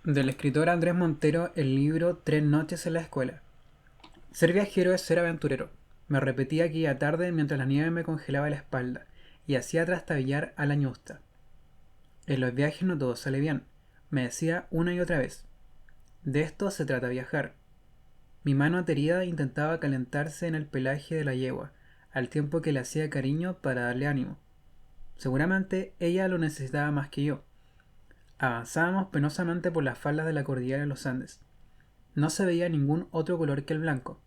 Del escritor Andrés Montero, el libro Tres noches en la escuela. Ser viajero es ser aventurero. Me repetía aquella tarde mientras la nieve me congelaba la espalda y hacía trastabillar a la ñusta. En los viajes no todo sale bien, me decía una y otra vez. De esto se trata viajar. Mi mano aterida intentaba calentarse en el pelaje de la yegua, al tiempo que le hacía cariño para darle ánimo. Seguramente ella lo necesitaba más que yo. Avanzábamos penosamente por las faldas de la cordillera de los Andes. No se veía ningún otro color que el blanco.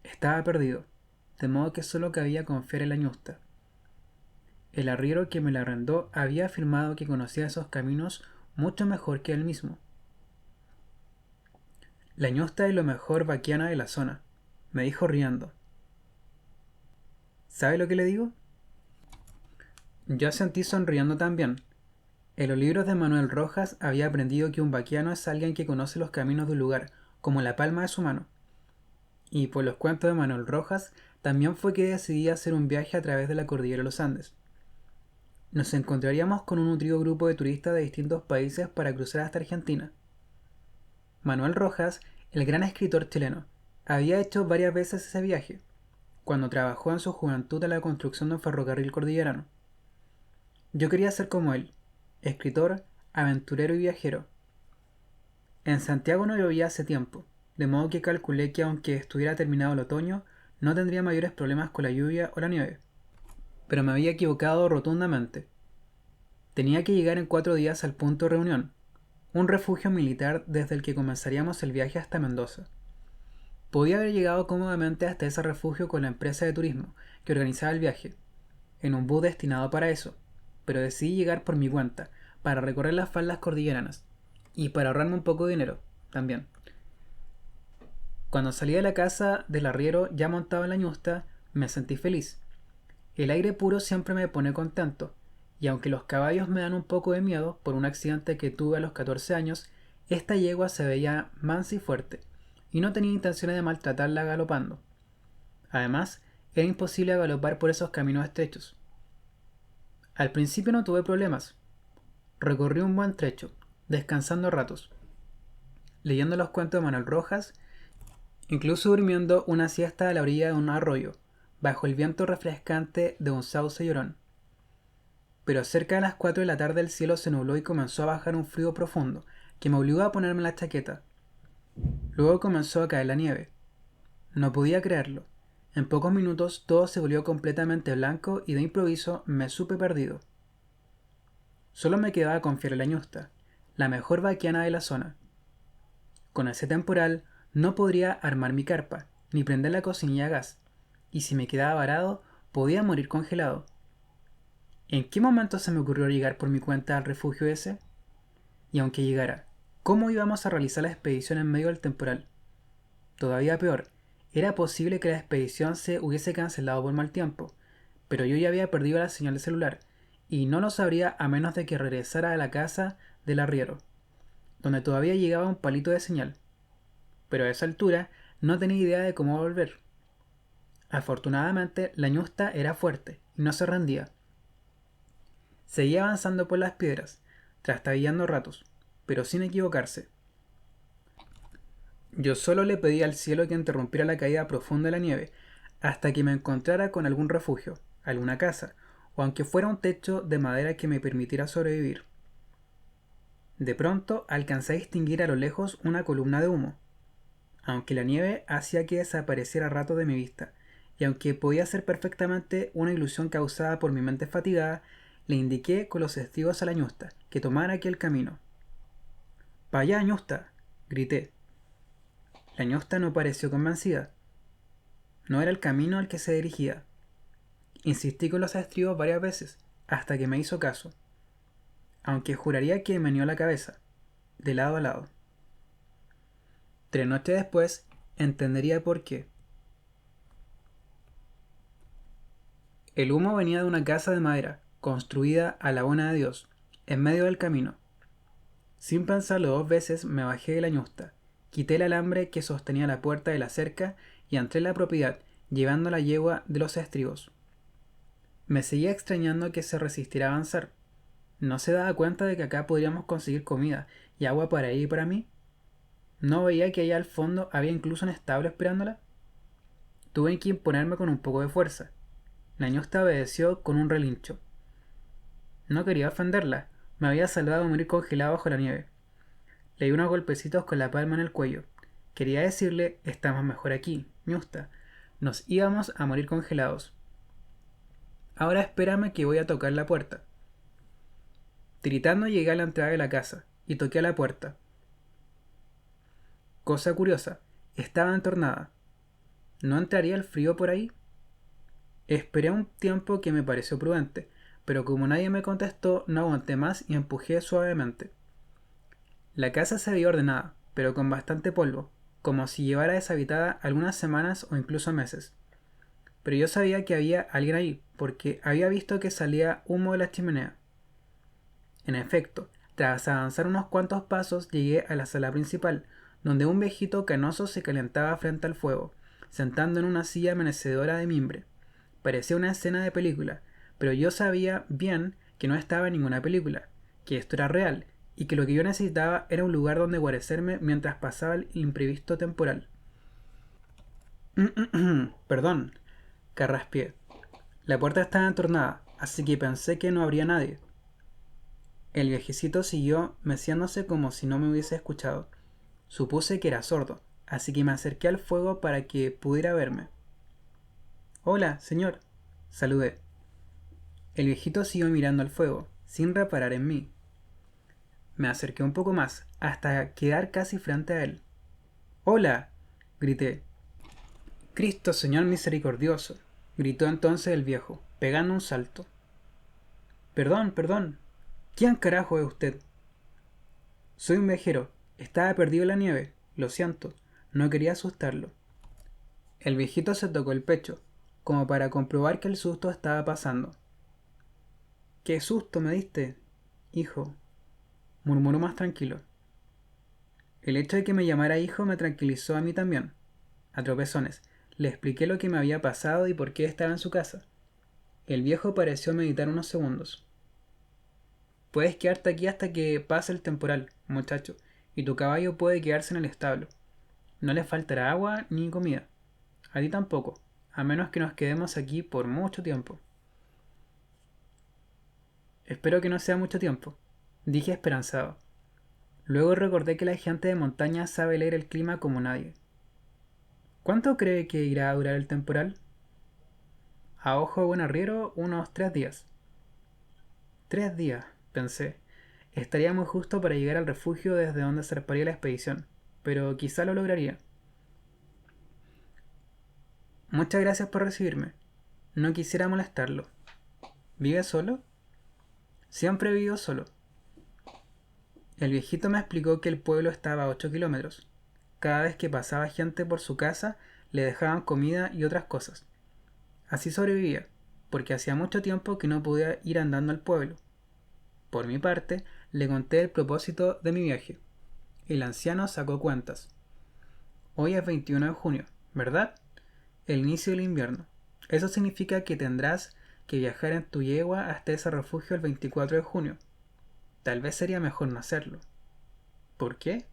Estaba perdido, de modo que solo cabía confiar en la ñusta. El arriero que me la arrendó había afirmado que conocía esos caminos mucho mejor que él mismo. La ñusta es lo mejor vaquiana de la zona, me dijo riendo. ¿Sabe lo que le digo? Yo asentí sonriendo también. En los libros de Manuel Rojas había aprendido que un vaquiano es alguien que conoce los caminos de un lugar, como la palma de su mano. Y por los cuentos de Manuel Rojas, también fue que decidí hacer un viaje a través de la cordillera de los Andes. Nos encontraríamos con un nutrido grupo de turistas de distintos países para cruzar hasta Argentina. Manuel Rojas, el gran escritor chileno, había hecho varias veces ese viaje, cuando trabajó en su juventud en la construcción de un ferrocarril cordillerano. Yo quería ser como él, escritor, aventurero y viajero. En Santiago no llovía hace tiempo, de modo que calculé que aunque estuviera terminado el otoño, no tendría mayores problemas con la lluvia o la nieve. Pero me había equivocado rotundamente. Tenía que llegar en 4 días al punto de reunión, un refugio militar desde el que comenzaríamos el viaje hasta Mendoza. Podía haber llegado cómodamente hasta ese refugio con la empresa de turismo que organizaba el viaje, en un bus destinado para eso, pero decidí llegar por mi cuenta, para recorrer las faldas cordilleranas, y para ahorrarme un poco de dinero, también. Cuando salí de la casa del arriero ya montado en la ñusta, me sentí feliz. El aire puro siempre me pone contento, y aunque los caballos me dan un poco de miedo por un accidente que tuve a los 14 años, esta yegua se veía mansa y fuerte, y no tenía intenciones de maltratarla galopando. Además, era imposible galopar por esos caminos estrechos. Al principio no tuve problemas. Recorrí un buen trecho, descansando a ratos, leyendo los cuentos de Manuel Rojas, incluso durmiendo una siesta a la orilla de un arroyo, bajo el viento refrescante de un sauce llorón. Pero cerca de las 4 de la tarde el cielo se nubló y comenzó a bajar un frío profundo, que me obligó a ponerme la chaqueta. Luego comenzó a caer la nieve. No podía creerlo. En pocos minutos todo se volvió completamente blanco y de improviso me supe perdido. Solo me quedaba confiar en la ñusta, la mejor vaquiana de la zona. Con ese temporal no podría armar mi carpa, ni prender la cocinilla a gas, y si me quedaba varado, podía morir congelado. ¿En qué momento se me ocurrió llegar por mi cuenta al refugio ese? Y aunque llegara, ¿cómo íbamos a realizar la expedición en medio del temporal? Todavía peor, era posible que la expedición se hubiese cancelado por mal tiempo, pero yo ya había perdido la señal de celular, y no lo sabría a menos de que regresara a la casa del arriero, donde todavía llegaba un palito de señal. Pero a esa altura no tenía idea de cómo volver. Afortunadamente, la ñusta era fuerte y no se rendía. Seguía avanzando por las piedras, trastabillando ratos, pero sin equivocarse. Yo solo le pedí al cielo que interrumpiera la caída profunda de la nieve, hasta que me encontrara con algún refugio, alguna casa, o aunque fuera un techo de madera que me permitiera sobrevivir. De pronto alcancé a distinguir a lo lejos una columna de humo. Aunque la nieve hacía que desapareciera a rato de mi vista, y aunque podía ser perfectamente una ilusión causada por mi mente fatigada, le indiqué con los estribos a la ñusta que tomara aquel camino. —¡Pa' allá, ñusta! —grité. La ñusta no pareció convencida. No era el camino al que se dirigía. Insistí con los estribos varias veces, hasta que me hizo caso, aunque juraría que meneó la cabeza, de lado a lado. 3 noches después, entendería por qué. El humo venía de una casa de madera, construida a la buena de Dios, en medio del camino. Sin pensarlo 2 veces me bajé de la ñusta, quité el alambre que sostenía la puerta de la cerca y entré en la propiedad, llevando la yegua de los estribos. Me seguía extrañando que se resistiera a avanzar. ¿No se daba cuenta de que acá podríamos conseguir comida y agua para ella y para mí? ¿No veía que allá al fondo había incluso un establo esperándola? Tuve que imponerme con un poco de fuerza. La ñusta obedeció con un relincho. No quería ofenderla. Me había salvado de morir congelado bajo la nieve. Le di unos golpecitos con la palma en el cuello. Quería decirle, estamos mejor aquí, ñusta. Nos íbamos a morir congelados. Ahora espérame que voy a tocar la puerta. Tiritando llegué a la entrada de la casa y toqué a la puerta. Cosa curiosa, estaba entornada. ¿No entraría el frío por ahí? Esperé un tiempo que me pareció prudente, pero como nadie me contestó, no aguanté más y empujé suavemente. La casa se veía ordenada, pero con bastante polvo, como si llevara deshabitada algunas semanas o incluso meses. Pero yo sabía que había alguien ahí, porque había visto que salía humo de la chimenea. En efecto, tras avanzar unos cuantos pasos llegué a la sala principal, donde un viejito canoso se calentaba frente al fuego, sentando en una silla mecedora de mimbre. Parecía una escena de película, pero yo sabía bien que no estaba en ninguna película, que esto era real, y que lo que yo necesitaba era un lugar donde guarecerme mientras pasaba el imprevisto temporal. Perdón, carraspié. La puerta estaba entornada, así que pensé que no habría nadie. El viejecito siguió meciéndose como si no me hubiese escuchado. Supuse que era sordo, así que me acerqué al fuego para que pudiera verme. Hola, señor, saludé. El viejito siguió mirando al fuego, sin reparar en mí. Me acerqué un poco más, hasta quedar casi frente a él. ¡Hola! Grité. Cristo, Señor misericordioso, gritó entonces el viejo, pegando un salto. Perdón, perdón. ¿Quién carajo es usted? Soy un viajero. Estaba perdido en la nieve. Lo siento. No quería asustarlo. El viejito se tocó el pecho, como para comprobar que el susto estaba pasando. ¿Qué susto me diste, hijo? Murmuró más tranquilo. El hecho de que me llamara hijo me tranquilizó a mí también. A tropezones, le expliqué lo que me había pasado y por qué estaba en su casa. El viejo pareció meditar unos segundos. Puedes quedarte aquí hasta que pase el temporal, muchacho, y tu caballo puede quedarse en el establo. No le faltará agua ni comida. A ti tampoco, a menos que nos quedemos aquí por mucho tiempo. Espero que no sea mucho tiempo, dije esperanzado. Luego recordé que la gente de montaña sabe leer el clima como nadie. ¿Cuánto cree que irá a durar el temporal? A ojo de buen arriero, unos 3 días. 3 días, pensé. Estaría muy justo para llegar al refugio desde donde zarparía la expedición, pero quizá lo lograría. Muchas gracias por recibirme. No quisiera molestarlo. ¿Vive solo? Siempre he vivido solo. El viejito me explicó que el pueblo estaba a 8 kilómetros. Cada vez que pasaba gente por su casa, le dejaban comida y otras cosas. Así sobrevivía, porque hacía mucho tiempo que no podía ir andando al pueblo. Por mi parte, le conté el propósito de mi viaje. El anciano sacó cuentas. Hoy es 21 de junio, ¿verdad? El inicio del invierno. Eso significa que tendrás que viajar en tu yegua hasta ese refugio el 24 de junio. Tal vez sería mejor no hacerlo. ¿Por qué?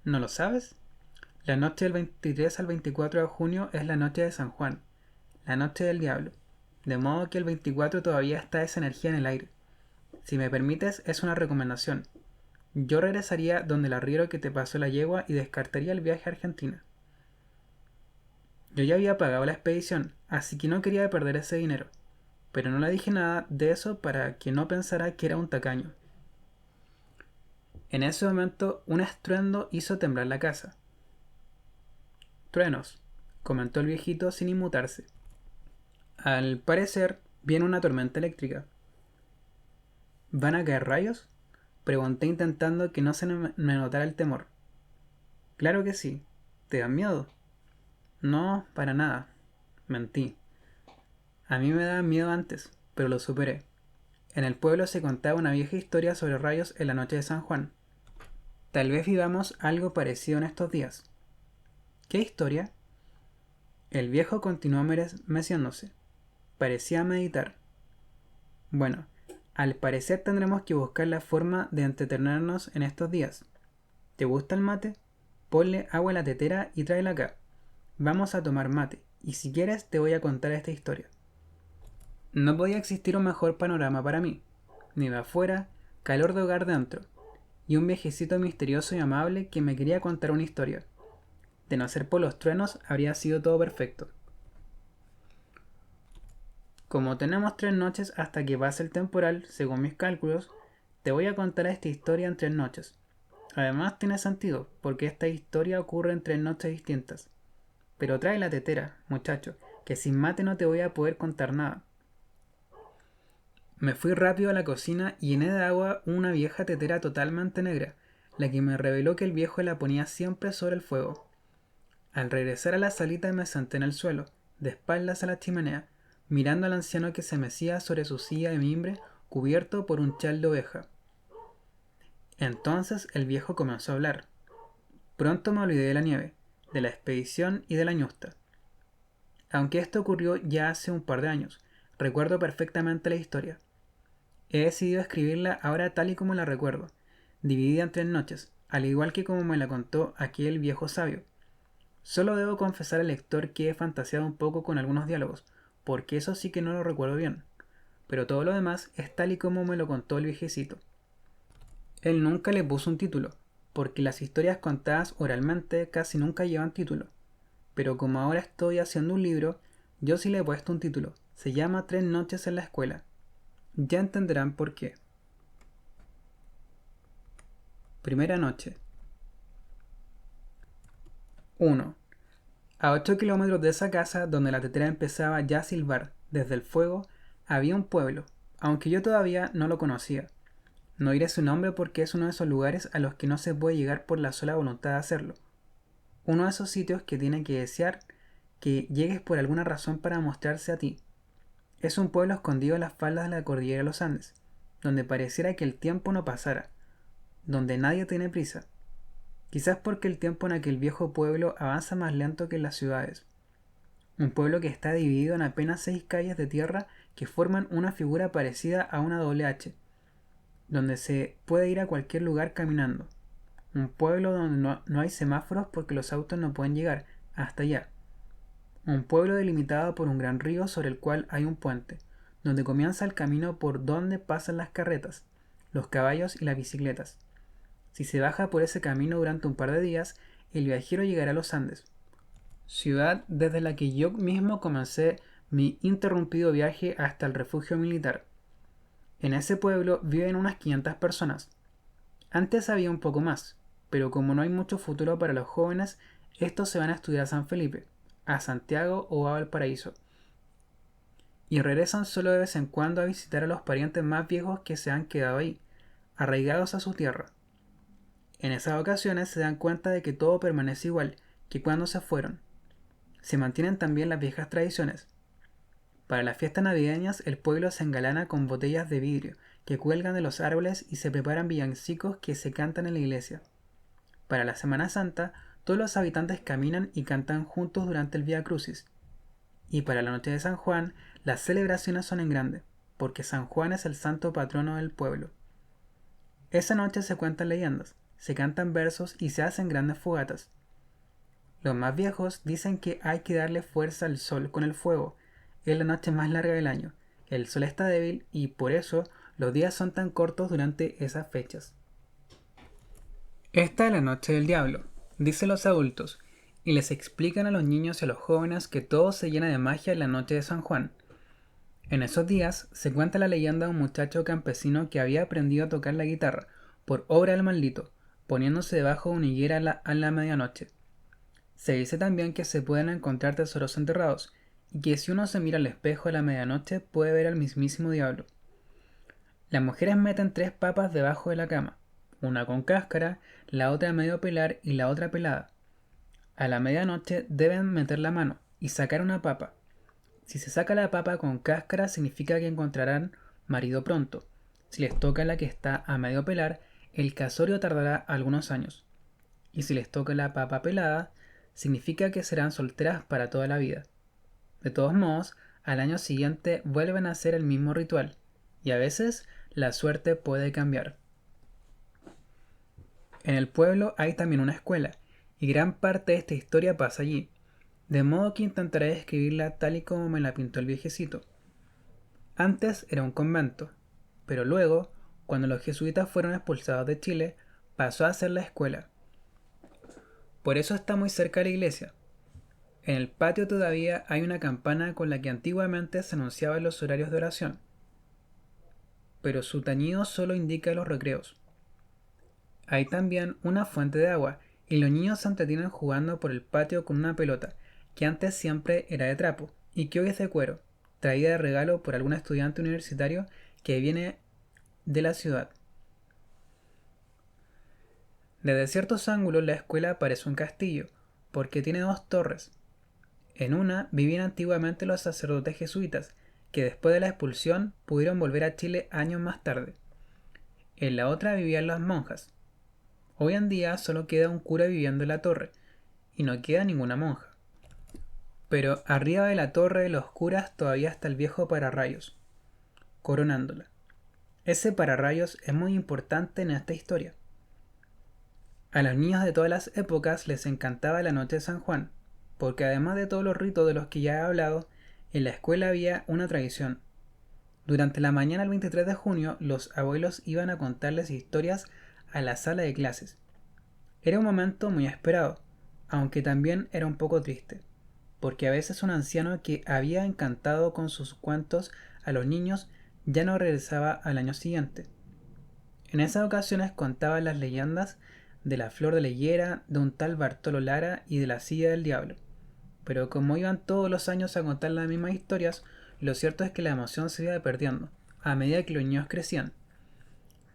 ¿No lo sabes? La noche del 23 al 24 de junio es la noche de San Juan, la noche del diablo, de modo que el 24 todavía está esa energía en el aire. Si me permites, es una recomendación. Yo regresaría donde el arriero que te pasó la yegua y descartaría el viaje a Argentina. Yo ya había pagado la expedición, así que no quería perder ese dinero, pero no le dije nada de eso para que no pensara que era un tacaño. En ese momento, un estruendo hizo temblar la casa. Truenos, comentó el viejito sin inmutarse. Al parecer, viene una tormenta eléctrica. ¿Van a caer rayos? Pregunté intentando que no se me notara el temor. Claro que sí. ¿Te dan miedo? No, para nada. Mentí. A mí me daba miedo antes, pero lo superé. En el pueblo se contaba una vieja historia sobre rayos en la noche de San Juan. Tal vez vivamos algo parecido en estos días. ¿Qué historia? El viejo continuó meciéndose. Parecía meditar. Bueno, Al parecer tendremos que buscar la forma de entretenernos en estos días. ¿Te gusta el mate? Ponle agua a la tetera y tráela acá. Vamos a tomar mate, y si quieres te voy a contar esta historia. No podía existir un mejor panorama para mí. Nieve afuera, calor de hogar dentro, y un viejecito misterioso y amable que me quería contar una historia. De no ser por los truenos, habría sido todo perfecto. Como tenemos 3 noches hasta que pase el temporal, según mis cálculos, te voy a contar esta historia en 3 noches. Además tiene sentido, porque esta historia ocurre en 3 noches distintas. Pero trae la tetera, muchacho, que sin mate no te voy a poder contar nada. Me fui rápido a la cocina y llené de agua una vieja tetera totalmente negra, la que me reveló que el viejo la ponía siempre sobre el fuego. Al regresar a la salita me senté en el suelo, de espaldas a la chimenea, mirando al anciano que se mecía sobre su silla de mimbre cubierto por un chal de oveja. Entonces el viejo comenzó a hablar. Pronto me olvidé de la nieve, de la expedición y de la ñusta. Aunque esto ocurrió ya hace un par de años, recuerdo perfectamente la historia. He decidido escribirla ahora tal y como la recuerdo, dividida en 3 noches, al igual que como me la contó aquel viejo sabio. Solo debo confesar al lector que he fantaseado un poco con algunos diálogos, porque eso sí que no lo recuerdo bien, pero todo lo demás es tal y como me lo contó el viejecito. Él nunca le puso un título, porque las historias contadas oralmente casi nunca llevan título, pero como ahora estoy haciendo un libro, yo sí le he puesto un título. Se llama 3 noches en la escuela. Ya entenderán por qué. Primera noche. 1. A 8 kilómetros de esa casa, donde la tetera empezaba ya a silbar desde el fuego, había un pueblo, aunque yo todavía no lo conocía. No diré su nombre porque es uno de esos lugares a los que no se puede llegar por la sola voluntad de hacerlo. Uno de esos sitios que tiene que desear que llegues por alguna razón para mostrarse a ti. Es un pueblo escondido en las faldas de la cordillera de los Andes, donde pareciera que el tiempo no pasara, donde nadie tiene prisa. Quizás porque el tiempo en aquel viejo pueblo avanza más lento que en las ciudades. Un pueblo que está dividido en apenas 6 calles de tierra que forman una figura parecida a una doble H, donde se puede ir a cualquier lugar caminando. Un pueblo donde no hay semáforos porque los autos no pueden llegar hasta allá. Un pueblo delimitado por un gran río sobre el cual hay un puente, donde comienza el camino por donde pasan las carretas, los caballos y las bicicletas. Si se baja por ese camino durante un par de días, el viajero llegará a los Andes, ciudad desde la que yo mismo comencé mi interrumpido viaje hasta el refugio militar. En ese pueblo viven unas 500 personas. Antes había un poco más, pero como no hay mucho futuro para los jóvenes, estos se van a estudiar a San Felipe, a Santiago o a Valparaíso, y regresan solo de vez en cuando a visitar a los parientes más viejos que se han quedado ahí, arraigados a su tierra. En esas ocasiones se dan cuenta de que todo permanece igual que cuando se fueron. Se mantienen también las viejas tradiciones. Para las fiestas navideñas el pueblo se engalana con botellas de vidrio que cuelgan de los árboles y se preparan villancicos que se cantan en la iglesia. Para la Semana Santa, todos los habitantes caminan y cantan juntos durante el Vía Crucis. Y para la noche de San Juan, las celebraciones son en grande, porque San Juan es el santo patrono del pueblo. Esa noche se cuentan leyendas, se cantan versos y se hacen grandes fogatas. Los más viejos dicen que hay que darle fuerza al sol con el fuego. Es la noche más larga del año. El sol está débil y por eso los días son tan cortos durante esas fechas. Esta es la noche del diablo, dicen los adultos, y les explican a los niños y a los jóvenes que todo se llena de magia en la noche de San Juan. En esos días se cuenta la leyenda de un muchacho campesino que había aprendido a tocar la guitarra, por obra del maldito, poniéndose debajo de una higuera a la medianoche. Se dice también que se pueden encontrar tesoros enterrados, y que si uno se mira al espejo a la medianoche puede ver al mismísimo diablo. Las mujeres meten 3 papas debajo de la cama, una con cáscara, la otra medio pelar y la otra pelada. A la medianoche deben meter la mano y sacar una papa. Si se saca la papa con cáscara significa que encontrarán marido pronto. Si les toca la que está a medio pelar, el casorio tardará algunos años. Y si les toca la papa pelada, significa que serán solteras para toda la vida. De todos modos, al año siguiente vuelven a hacer el mismo ritual, y a veces la suerte puede cambiar. En el pueblo hay también una escuela, y gran parte de esta historia pasa allí, de modo que intentaré describirla tal y como me la pintó el viejecito. Antes era un convento, pero luego, cuando los jesuitas fueron expulsados de Chile, pasó a ser la escuela. Por eso está muy cerca de la iglesia. En el patio todavía hay una campana con la que antiguamente se anunciaban los horarios de oración, pero su tañido solo indica los recreos. Hay también una fuente de agua, y los niños se entretienen jugando por el patio con una pelota, que antes siempre era de trapo, y que hoy es de cuero, traída de regalo por algún estudiante universitario que viene de la ciudad. Desde ciertos ángulos la escuela parece un castillo, porque tiene dos torres. En una vivían antiguamente los sacerdotes jesuitas, que después de la expulsión pudieron volver a Chile años más tarde. En la otra vivían las monjas. Hoy en día solo queda un cura viviendo en la torre, y no queda ninguna monja. Pero arriba de la torre de los curas todavía está el viejo pararrayos, coronándola. Ese pararrayos es muy importante en esta historia. A los niños de todas las épocas les encantaba la noche de San Juan, porque además de todos los ritos de los que ya he hablado, en la escuela había una tradición. Durante la mañana del 23 de junio, los abuelos iban a contarles historias a la sala de clases. Era un momento muy esperado, aunque también era un poco triste, porque a veces un anciano que había encantado con sus cuentos a los niños ya no regresaba al año siguiente. En esas ocasiones contaba las leyendas de la flor de la higuera, de un tal Bartolo Lara y de la silla del diablo. Pero como iban todos los años a contar las mismas historias, lo cierto es que la emoción se iba perdiendo, a medida que los niños crecían.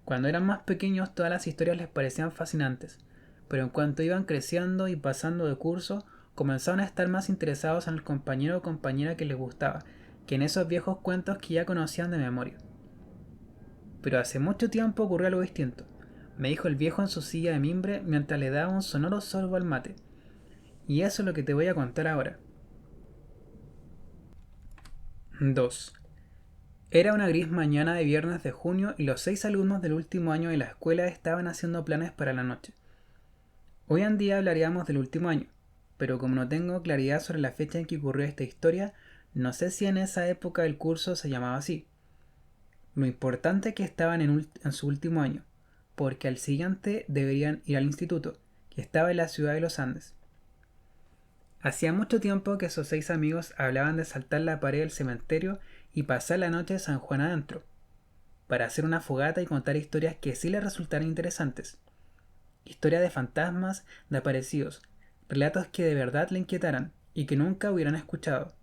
Cuando eran más pequeños todas las historias les parecían fascinantes, pero en cuanto iban creciendo y pasando de curso, comenzaban a estar más interesados en el compañero o compañera que les gustaba, que en esos viejos cuentos que ya conocían de memoria. Pero hace mucho tiempo ocurrió algo distinto, me dijo el viejo en su silla de mimbre mientras le daba un sonoro sorbo al mate. Y eso es lo que te voy a contar ahora. 2. Era una gris mañana de viernes de junio y los 6 alumnos del último año de la escuela estaban haciendo planes para la noche. Hoy en día hablaríamos del último año, pero como no tengo claridad sobre la fecha en que ocurrió esta historia, no sé si en esa época el curso se llamaba así. Lo importante es que estaban en su último año, porque al siguiente deberían ir al instituto, que estaba en la ciudad de los Andes. Hacía mucho tiempo que esos 6 amigos hablaban de saltar la pared del cementerio y pasar la noche de San Juan adentro, para hacer una fogata y contar historias que sí les resultaran interesantes. Historias de fantasmas, de aparecidos, relatos que de verdad le inquietaran y que nunca hubieran escuchado.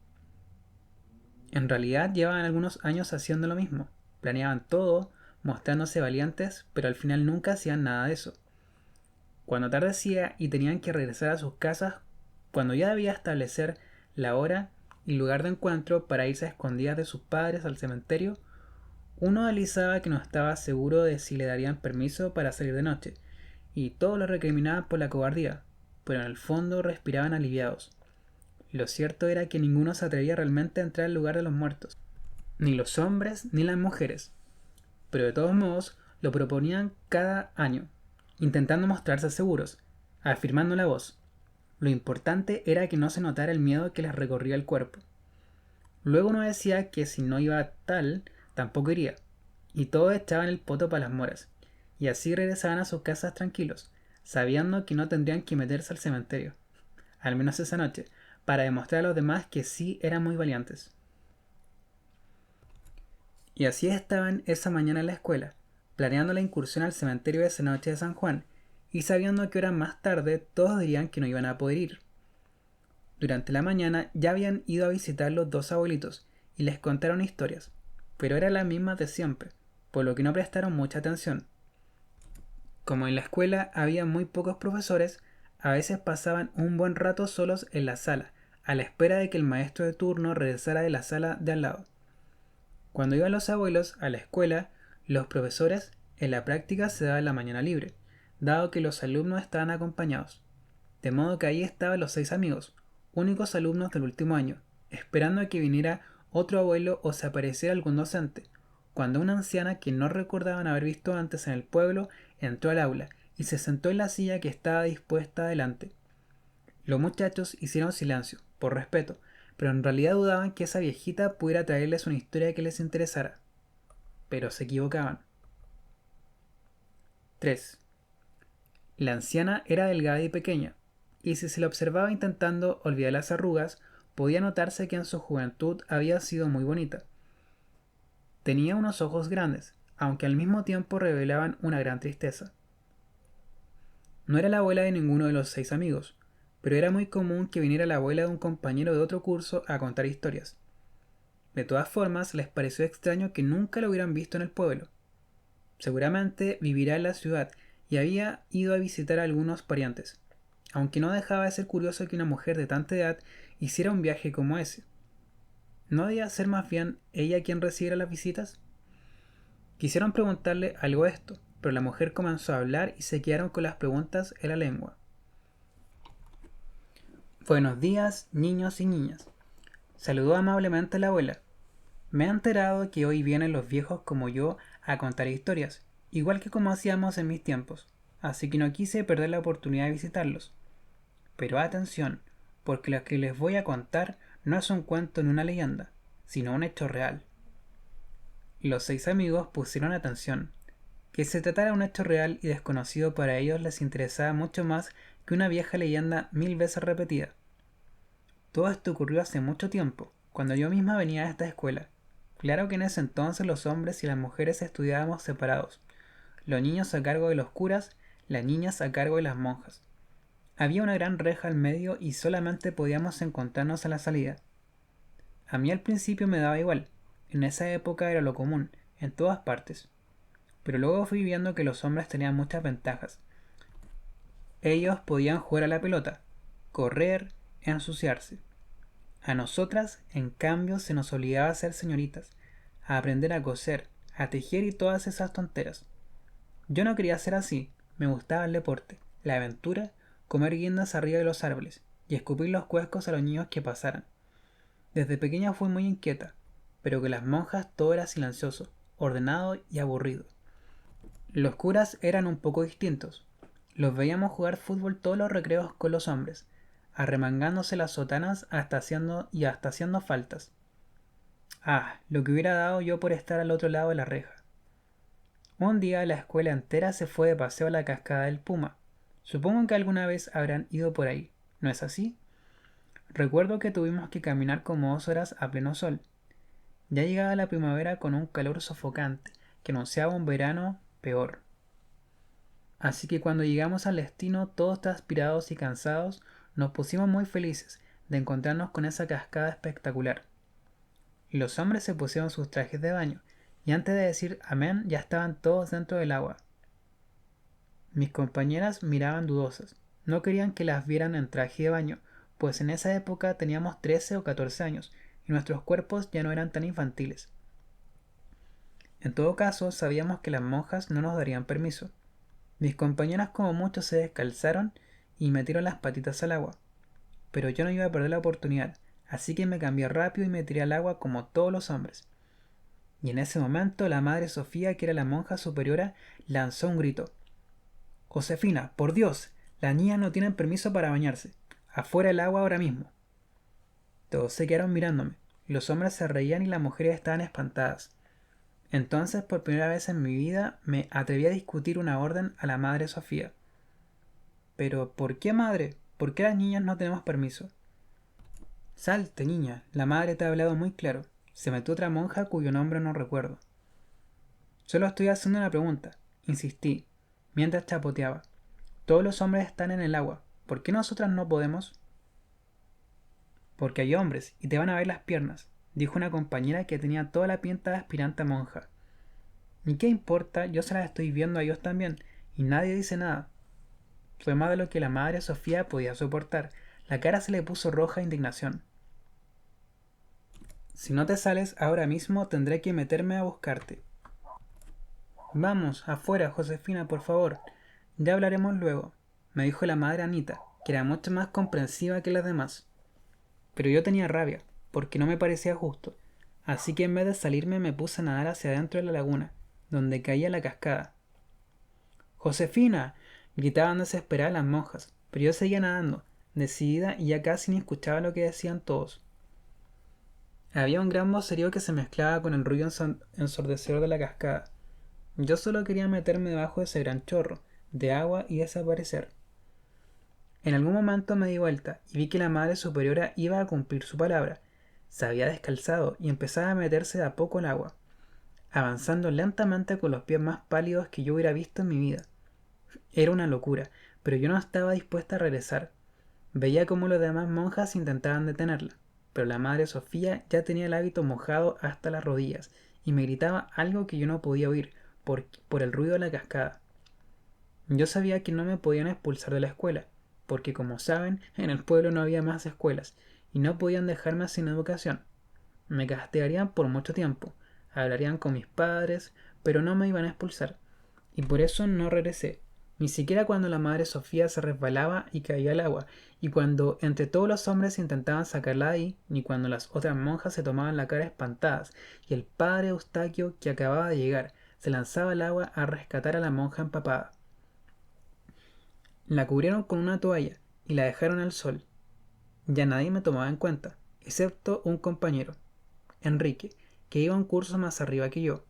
En realidad llevaban algunos años haciendo lo mismo, planeaban todo, mostrándose valientes, pero al final nunca hacían nada de eso. Cuando atardecía y tenían que regresar a sus casas, cuando ya debía establecer la hora y lugar de encuentro para irse a escondidas de sus padres al cementerio, uno alisaba que no estaba seguro de si le darían permiso para salir de noche, y todos lo recriminaban por la cobardía, pero en el fondo respiraban aliviados. Lo cierto era que ninguno se atrevía realmente a entrar al lugar de los muertos, ni los hombres ni las mujeres, pero de todos modos lo proponían cada año, intentando mostrarse seguros, afirmando la voz. Lo importante era que no se notara el miedo que les recorría el cuerpo. Luego uno decía que si no iba tal, tampoco iría, y todos echaban el poto para las moras, y así regresaban a sus casas tranquilos, sabiendo que no tendrían que meterse al cementerio, al menos esa noche, para demostrar a los demás que sí eran muy valientes. Y así estaban esa mañana en la escuela, planeando la incursión al cementerio de esa noche de San Juan, y sabiendo que horas más tarde todos dirían que no iban a poder ir. Durante la mañana ya habían ido a visitar los 2 abuelitos y les contaron historias, pero eran las mismas de siempre, por lo que no prestaron mucha atención. Como en la escuela había muy pocos profesores, a veces pasaban un buen rato solos en la sala, a la espera de que el maestro de turno regresara de la sala de al lado. Cuando iban los abuelos a la escuela, los profesores en la práctica se daban la mañana libre, dado que los alumnos estaban acompañados. De modo que ahí estaban los 6 amigos, únicos alumnos del último año, esperando a que viniera otro abuelo o se apareciera algún docente, cuando una anciana que no recordaban haber visto antes en el pueblo entró al aula y se sentó en la silla que estaba dispuesta adelante. Los muchachos hicieron silencio, por respeto, pero en realidad dudaban que esa viejita pudiera traerles una historia que les interesara. Pero se equivocaban. 3. La anciana era delgada y pequeña, y si se la observaba intentando olvidar las arrugas, podía notarse que en su juventud había sido muy bonita. Tenía unos ojos grandes, aunque al mismo tiempo revelaban una gran tristeza. No era la abuela de ninguno de los 6 amigos, pero era muy común que viniera la abuela de un compañero de otro curso a contar historias. De todas formas, les pareció extraño que nunca lo hubieran visto en el pueblo. Seguramente vivirá en la ciudad y había ido a visitar a algunos parientes, aunque no dejaba de ser curioso que una mujer de tanta edad hiciera un viaje como ese. ¿No debía ser más bien ella quien recibiera las visitas? Quisieron preguntarle algo de esto, pero la mujer comenzó a hablar y se quedaron con las preguntas en la lengua. Buenos días, niños y niñas. Saludó amablemente a la abuela. Me he enterado que hoy vienen los viejos como yo a contar historias, igual que como hacíamos en mis tiempos, así que no quise perder la oportunidad de visitarlos. Pero atención, porque lo que les voy a contar no es un cuento ni una leyenda, sino un hecho real. Los 6 amigos pusieron atención. Que se tratara de un hecho real y desconocido para ellos les interesaba mucho más que una vieja leyenda 1000 veces repetida. Todo esto ocurrió hace mucho tiempo, cuando yo misma venía a esta escuela. Claro que en ese entonces los hombres y las mujeres estudiábamos separados, los niños a cargo de los curas, las niñas a cargo de las monjas. Había una gran reja al medio y solamente podíamos encontrarnos a la salida. A mí al principio me daba igual, en esa época era lo común, en todas partes. Pero luego fui viendo que los hombres tenían muchas ventajas. Ellos podían jugar a la pelota, correr, ensuciarse. A nosotras, en cambio, se nos obligaba a ser señoritas, a aprender a coser, a tejer y todas esas tonteras. Yo no quería ser así, me gustaba el deporte, la aventura, comer guindas arriba de los árboles y escupir los cuescos a los niños que pasaran. Desde pequeña fui muy inquieta, pero con las monjas todo era silencioso, ordenado y aburrido. Los curas eran un poco distintos. Los veíamos jugar fútbol todos los recreos con los hombres, arremangándose las sotanas hasta haciendo faltas. Ah, lo que hubiera dado yo por estar al otro lado de la reja. Un día la escuela entera se fue de paseo a la cascada del Puma. Supongo que alguna vez habrán ido por ahí, ¿no es así? Recuerdo que tuvimos que caminar como 2 horas a pleno sol. Ya llegaba la primavera con un calor sofocante que anunciaba un verano peor. Así que cuando llegamos al destino, todos transpirados y cansados, nos pusimos muy felices de encontrarnos con esa cascada espectacular. Los hombres se pusieron sus trajes de baño, y antes de decir amén ya estaban todos dentro del agua. Mis compañeras miraban dudosas, no querían que las vieran en traje de baño, pues en esa época teníamos 13 o 14 años, y nuestros cuerpos ya no eran tan infantiles. En todo caso, sabíamos que las monjas no nos darían permiso. Mis compañeras como mucho se descalzaron y metieron las patitas al agua. Pero yo no iba a perder la oportunidad, así que me cambié rápido y me tiré al agua como todos los hombres. Y en ese momento la madre Sofía, que era la monja superiora, lanzó un grito. «Josefina, por Dios, las niñas no tienen permiso para bañarse. Afuera el agua ahora mismo». Todos se quedaron mirándome. Los hombres se reían y las mujeres estaban espantadas. Entonces, por primera vez en mi vida, me atreví a discutir una orden a la madre Sofía. «¿Pero por qué, madre? ¿Por qué las niñas no tenemos permiso?» «Salte, niña, la madre te ha hablado muy claro», se metió otra monja cuyo nombre no recuerdo. «Solo estoy haciendo una pregunta», insistí, mientras chapoteaba. «Todos los hombres están en el agua. ¿Por qué nosotras no podemos?» «Porque hay hombres y te van a ver las piernas», dijo una compañera que tenía toda la pinta de aspirante a monja. «¿Y qué importa? Yo se las estoy viendo a ellos también, y nadie dice nada». Fue más de lo que la madre Sofía podía soportar. La cara se le puso roja de indignación. «Si no te sales ahora mismo, tendré que meterme a buscarte». «Vamos, afuera, Josefina, por favor. Ya hablaremos luego», me dijo la madre Anita, que era mucho más comprensiva que las demás. Pero yo tenía rabia, porque no me parecía justo. así que en vez de salirme me puse a nadar hacia adentro de la laguna, donde caía la cascada. ¡Josefina! Gritaban desesperadas las monjas, pero yo seguía nadando, decidida, y ya casi ni escuchaba lo que decían todos. Había un gran vocerío que se mezclaba con el ruido ensordecedor de la cascada. Yo solo quería meterme debajo de ese gran chorro de agua y desaparecer. En algún momento me di vuelta y vi que la Madre Superiora iba a cumplir su palabra. Se había descalzado y empezaba a meterse de a poco al agua, avanzando lentamente con los pies más pálidos que yo hubiera visto en mi vida. Era una locura, pero yo no estaba dispuesta a regresar. Veía cómo las demás monjas intentaban detenerla, pero la Madre Sofía ya tenía el hábito mojado hasta las rodillas y me gritaba algo que yo no podía oír por el ruido de la cascada. Yo sabía que no me podían expulsar de la escuela, porque como saben, en el pueblo no había más escuelas y no podían dejarme sin educación. Me castigarían por mucho tiempo, hablarían con mis padres, pero no me iban a expulsar, y por eso no regresé, ni siquiera cuando la Madre Sofía se resbalaba y caía al agua, y cuando entre todos los hombres intentaban sacarla de ahí, ni cuando las otras monjas se tomaban la cara espantadas, y el padre Eustaquio, que acababa de llegar, se lanzaba al agua a rescatar a la monja empapada. La cubrieron con una toalla y la dejaron al sol. Ya nadie me tomaba en cuenta, excepto un compañero, Enrique, que iba un curso más arriba que yo.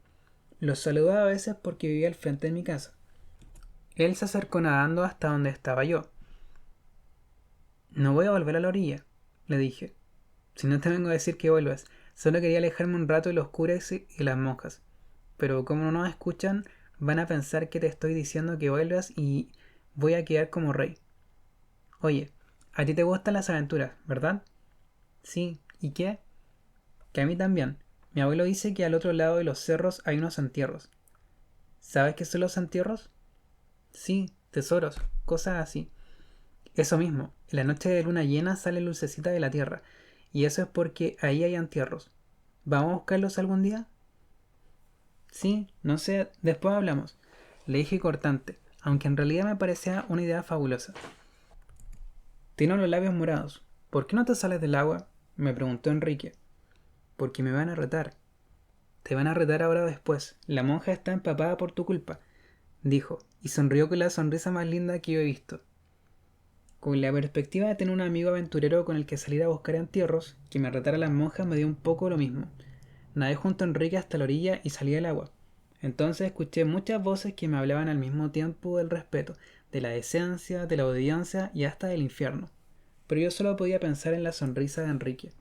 Lo saludaba a veces porque vivía al frente de mi casa. Él se acercó nadando hasta donde estaba yo. No voy a volver a la orilla, le dije. Si no te vengo a decir que vuelvas, solo quería alejarme un rato de los curas y las monjas. Pero como no nos escuchan, van a pensar que te estoy diciendo que vuelvas y voy a quedar como rey. Oye, a ti te gustan las aventuras, ¿verdad? Sí, ¿y qué? Que a mí también. Mi abuelo dice que al otro lado de los cerros hay unos entierros. ¿Sabes qué son los entierros? Sí, tesoros, cosas así. Eso mismo, en la noche de luna llena sale lucecita de la tierra, y eso es porque ahí hay entierros. ¿Vamos a buscarlos algún día? Sí, no sé, después hablamos. Le dije cortante, aunque en realidad me parecía una idea fabulosa. Tiene los labios morados. ¿Por qué no te sales del agua? Me preguntó Enrique. Porque me van a retar. Te van a retar ahora o después. La monja está empapada por tu culpa, dijo, y sonrió con la sonrisa más linda que yo he visto. Con la perspectiva de tener un amigo aventurero con el que salir a buscar entierros, que me retara a las monjas me dio un poco lo mismo. Nadé junto a Enrique hasta la orilla y salí del agua. Entonces escuché muchas voces que me hablaban al mismo tiempo del respeto, de la decencia, de la obediencia y hasta del infierno. Pero yo solo podía pensar en la sonrisa de Enrique.